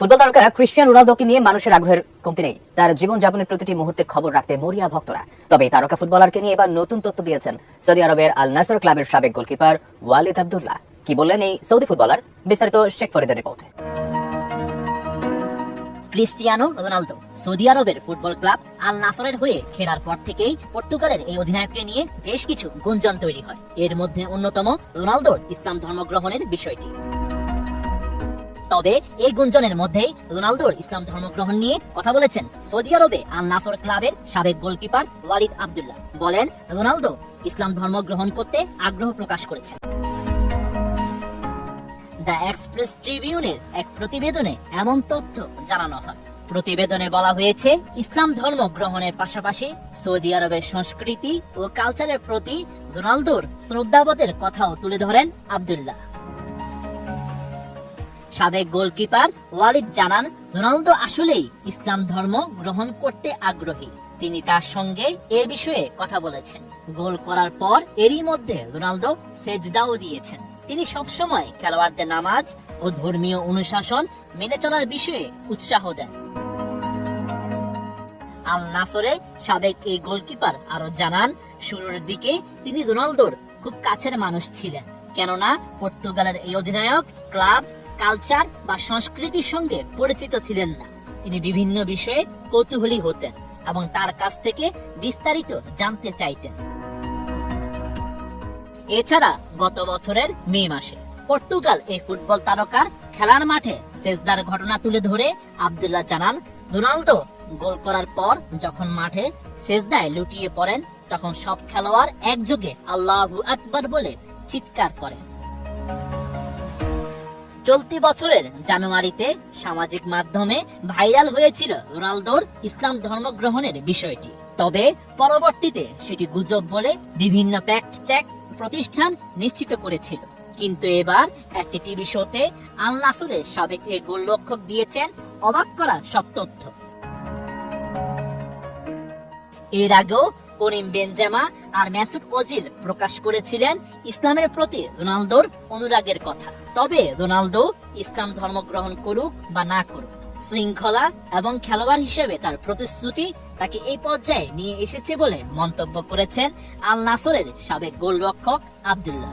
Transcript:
Football তারকা Cristiano রোনালদোকে নিয়ে মানুষের আগ্রহের কমতি নেই। তার জীবনযাপনের প্রতিটি মুহূর্তের খবর রাখতে মরিয়া ভক্তরা। তবে তারকা ফুটবলারকে নিয়ে এবার নতুন তথ্য দিয়েছেন সৌদি আরবের আল নাসর ক্লাবের সাবেক গোলকিপার ওয়ালিদ আব্দুল্লাহ। কি বললেন এই সৌদি ফুটবলার? বিস্তারিত শেখ ফরিদের রিপোর্টে। ক্রিস্টিয়ানো রোনালদো সৌদি আরবের ফুটবল ক্লাব আল নাসরের হয়ে খেলার পর থেকেই পর্তুগালের এই অধিনায়ককে নিয়ে বেশ কিছু গুঞ্জন তৈরি হয়। এর মধ্যে অন্যতম রোনালদোর ইসলাম ধর্ম গ্রহণের বিষয়টি। তবে এই গুঞ্জনের মধ্যেই রোনালদোর ইসলাম ধর্মগ্রহণ নিয়ে কথা বলেছেন সৌদি আরবে আল নাসর ক্লাবের সাবেক গোলকিপার ওয়ালিদ আব্দুল্লাহ। বলেন, রোনালদো ইসলাম ধর্ম গ্রহণ করতে আগ্রহ প্রকাশ করেছেন। দ্য এক্সপ্রেস ট্রিবিউনের এক প্রতিবেদনে এমন তথ্য জানানো হয়। প্রতিবেদনে বলা হয়েছে, ইসলাম ধর্ম গ্রহণের পাশাপাশি সৌদি আরবের সংস্কৃতি ও কালচারের প্রতি রোনালদোর শ্রদ্ধাবোধের কথাও তুলে ধরেন আব্দুল্লাহ। সাবেক গোলকিপার ওয়ালিদ জানান, রোনালদো আসলেই ইসলাম ধর্ম গ্রহণ করতে আগ্রহী। তিনি তার সঙ্গে এ বিষয়ে কথা বলেছেন। গোল করার পর এরই মধ্যে রোনালদো সেজদাও দিয়েছেন। তিনি সবসময় খেলোয়াড়দের নামাজ ও ধর্মীয় অনুশাসন মেনে চলার বিষয়ে উৎসাহ দেন। আল নাসরে সাবেক এই গোলকিপার আরো জানান, শুরুর দিকে তিনি রোনালদোর খুব কাছের মানুষ ছিলেন, কেননা পর্তুগালের এই অধিনায়ক ক্লাব, কালচার বা সংস্কৃতির সঙ্গে পরিচিত ছিলেন না। তিনি বিভিন্ন বিষয়ে কৌতূহলী হতেন এবং তার কাছ থেকে বিস্তারিত জানতে চাইতেন। এছাড়া গত বছরের মে মাসে পর্তুগাল এই ফুটবল তারকার খেলার মাঠে সেজদার ঘটনা তুলে ধরে আব্দুল্লাহ জানান, রোনালদো গোল করার পর যখন মাঠে সেজদায় লুটিয়ে পড়েন, তখন সব খেলোয়াড় একযোগে আল্লাহু আকবার বলে চিৎকার করেন। চলতি বছরের জানুয়ারিতে সামাজিক মাধ্যমে ভাইরাল হয়েছিল রোনালদোর ইসলাম ধর্ম গ্রহণের বিষয়টি। তবে পরবর্তীতে সেটি গুজব বলে বিভিন্ন ফ্যাক্ট চেক প্রতিষ্ঠান নিশ্চিত করেছিল। কিন্তু এবার একটি টিভি শোতে আল নাসরের সাবেক এই গোলরক্ষক দিয়েছেন অবাক করা সব তথ্য। এর আগেও করিম বেনজেমা আর মেসুট ওজিল প্রকাশ করেছিলেন ইসলামের প্রতি রোনালদোর অনুরাগের কথা। তবে রোনালদো ইসলাম ধর্ম গ্রহণ করুক বা না করুক, শৃঙ্খলা এবং খেলোয়াড় হিসেবে তার প্রতিশ্রুতি তাকে এই পর্যায়ে নিয়ে এসেছে বলে মন্তব্য করেছেন আল নাসরের সাবেক গোলরক্ষক আব্দুল্লাহ।